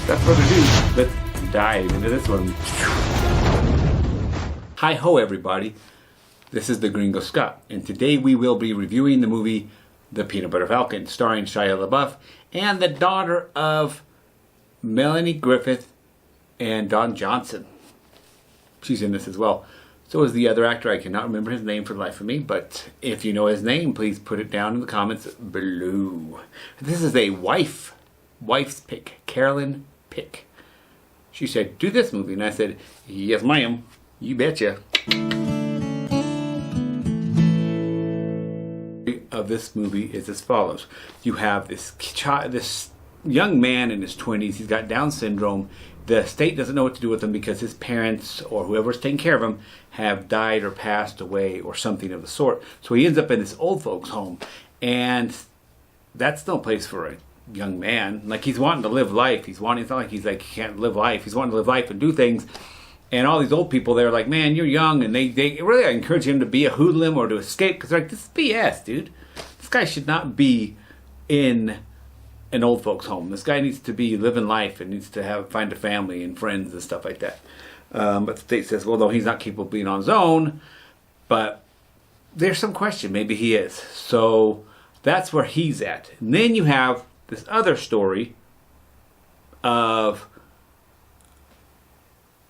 without further ado, let's dive into this one. Hi ho everybody, this is the Gringo Scott, and today we will be reviewing the movie The Peanut Butter Falcon, starring Shia LaBeouf and the daughter of Melanie Griffith and Don Johnson. She's in this as well. So is the other actor. I cannot remember his name for the life of me, but if you know his name, please put it down in the comments below. This is a wife's pick, Carolyn Pick. She said, do this movie, and I said, yes ma'am, you betcha. Of this movie is as follows. You have this young man in his 20s. He's got Down syndrome. The state doesn't know what to do with him because his parents or whoever's taking care of him have died or passed away or something of the sort. So he ends up in this old folks home, and that's no place for a young man. Like, he's wanting to live life. It's not like he can't live life. He's wanting to live life and do things. And all these old people, they're like, man, you're young. And they really encourage him to be a hoodlum or to escape, because they're like, this is BS, dude. This guy should not be in an old folks home. This guy needs to be living life and needs to find a family and friends and stuff like that. But the state says, well, no, he's not capable of being on his own. But there's some question. Maybe he is. So that's where he's at. And then you have this other story of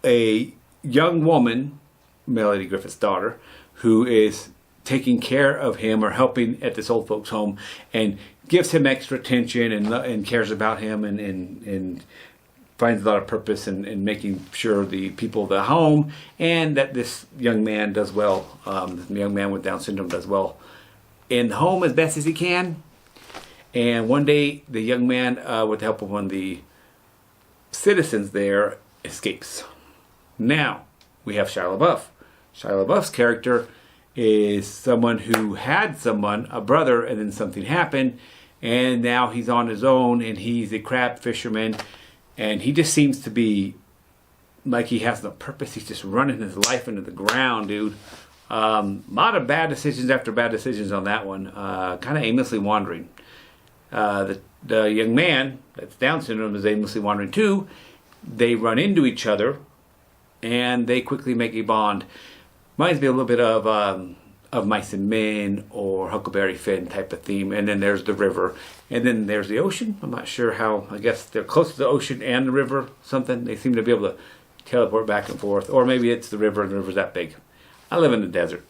a young woman, Melanie Griffith's daughter, who is taking care of him or helping at this old folks home and gives him extra attention and cares about him and finds a lot of purpose in making sure the people of the home and that this young man does well, the young man with Down syndrome does well in the home as best as he can. And one day the young man, with the help of one of the citizens there, escapes. Now we have Shia LaBeouf. Shia LaBeouf's character is someone who had a brother, and then something happened, and now he's on his own, and he's a crab fisherman, and he just seems to be like he has no purpose. He's just running his life into the ground, dude. A lot of bad decisions after bad decisions on that one. Kind of aimlessly wandering. The young man that's Down syndrome is aimlessly wandering too. They run into each other, and they quickly make a bond. Reminds me a little bit of Mice and Men or Huckleberry Finn type of theme. And then there's the river. And then there's the ocean. I'm not sure how. I guess they're close to the ocean and the river. Something. They seem to be able to teleport back and forth. Or maybe it's the river and the river's that big. I live in the desert.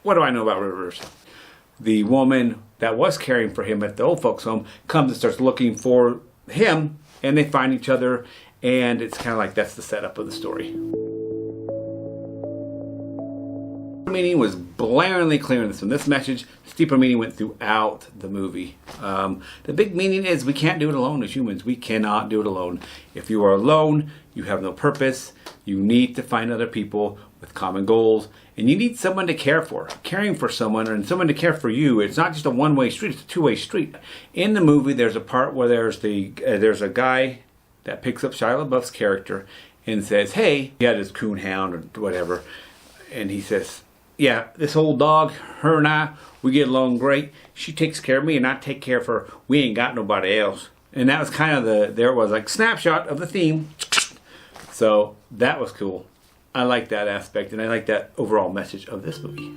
What do I know about rivers? The woman that was caring for him at the old folks home comes and starts looking for him. And they find each other. And it's kind of like that's the setup of the story. Meaning was blaringly clear in this one. This message, steeper meaning, went throughout the movie. The big meaning is we can't do it alone as humans. We cannot do it alone. If you are alone, you have no purpose. You need to find other people with common goals, and you need someone to care for. Caring for someone and someone to care for you, it's not just a one-way street, it's a two-way street. In the movie, there's a part where there's a guy that picks up Shia LaBeouf's character and says, hey, he had his coon hound or whatever, and he says, yeah, this old dog, her and I, we get along great. She takes care of me and I take care of her. We ain't got nobody else. And that was kind of there was like snapshot of the theme. So that was cool. I like that aspect, and I like that overall message of this movie.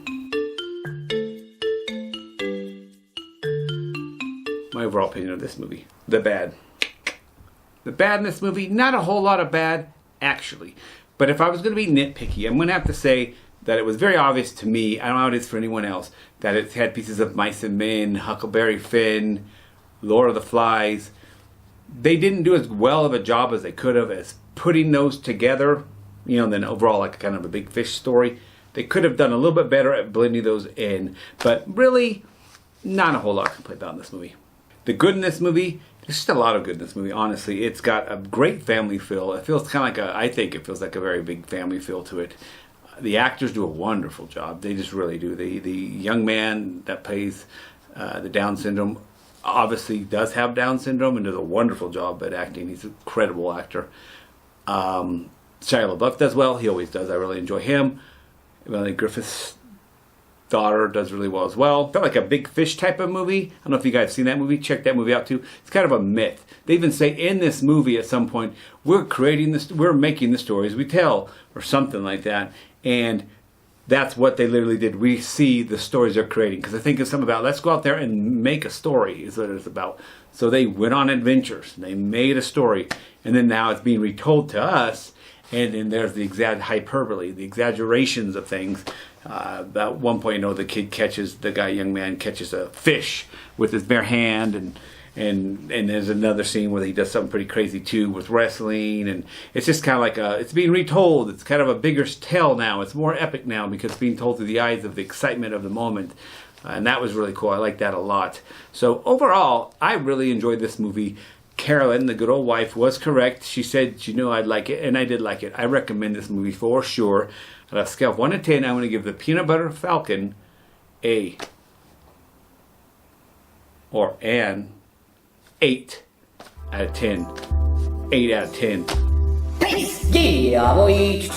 My overall opinion of this movie. The bad. The bad in this movie, not a whole lot of bad, actually. But if I was going to be nitpicky, I'm going to have to say that it was very obvious to me, I don't know how it is for anyone else, that it had pieces of Mice and Men, Huckleberry Finn, Lord of the Flies. They didn't do as well of a job as they could have as putting those together, than overall like kind of a big fish story. They could have done a little bit better at blending those in, but really, not a whole lot to complain about in this movie. The good in this movie, there's just a lot of good in this movie, honestly. It's got a great family feel. It feels kind of like I think it feels like a very big family feel to it. The actors do a wonderful job. They just really do. The young man that plays the Down syndrome obviously does have Down syndrome and does a wonderful job at acting. He's an incredible actor. Shia LaBeouf does well. He always does. I really enjoy him. Melanie Griffith's daughter does really well as well. Felt like a Big Fish type of movie. I don't know if you guys have seen that movie. Check that movie out too. It's kind of a myth. They even say in this movie at some point, we're making the stories we tell, or something like that. And that's what they literally did. We see the stories they're creating. Because I think it's something about, let's go out there and make a story, is what it's about. So they went on adventures. They made a story. And then now it's being retold to us. And then there's the hyperbole, the exaggerations of things. At one point, the young man catches a fish with his bare hand, and there's another scene where he does something pretty crazy too with wrestling, and it's just kind of like it's being retold. It's kind of a bigger tale now. It's more epic now because it's being told through the eyes of the excitement of the moment, and that was really cool. I like that a lot. So overall, I really enjoyed this movie. Carolyn, the good old wife, was correct. She said she knew I'd like it, and I did like it. I recommend this movie for sure. On a scale of 1 to 10, I'm going to give the Peanut Butter Falcon an 8 out of 10. 8 out of 10. Yeah, boy.